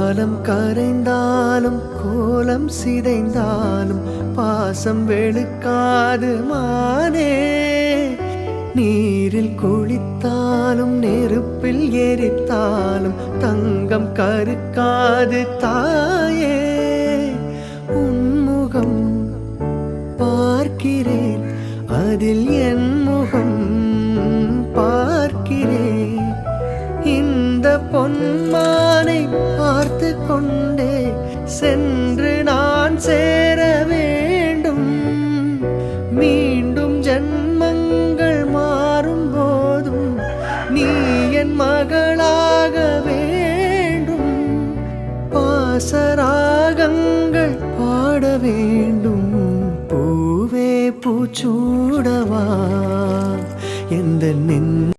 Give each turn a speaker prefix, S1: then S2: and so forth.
S1: காலம் கரைந்தாலும் கோலம் சிதைந்தாலும் பாசம் வெளுக்காது மானே. நீரில் குளித்தாலும் நெருப்பில் எரித்தாலும் தங்கம் கருக்காது தாயே. உன்முகம் பார்க்கிறேன், அதில் என் முகம் பார்க்கிறேன். இந்த பொன்மானை பார்த்து கொண்டே சென்று நான் சேர வேண்டும். மீண்டும் ஜன்மங்கள் மாறும் போதும் நீ என் மகளாக வேண்டும். பாசராகங்கள் பாட வேண்டும். பூவே பூச்சூடவா எந்த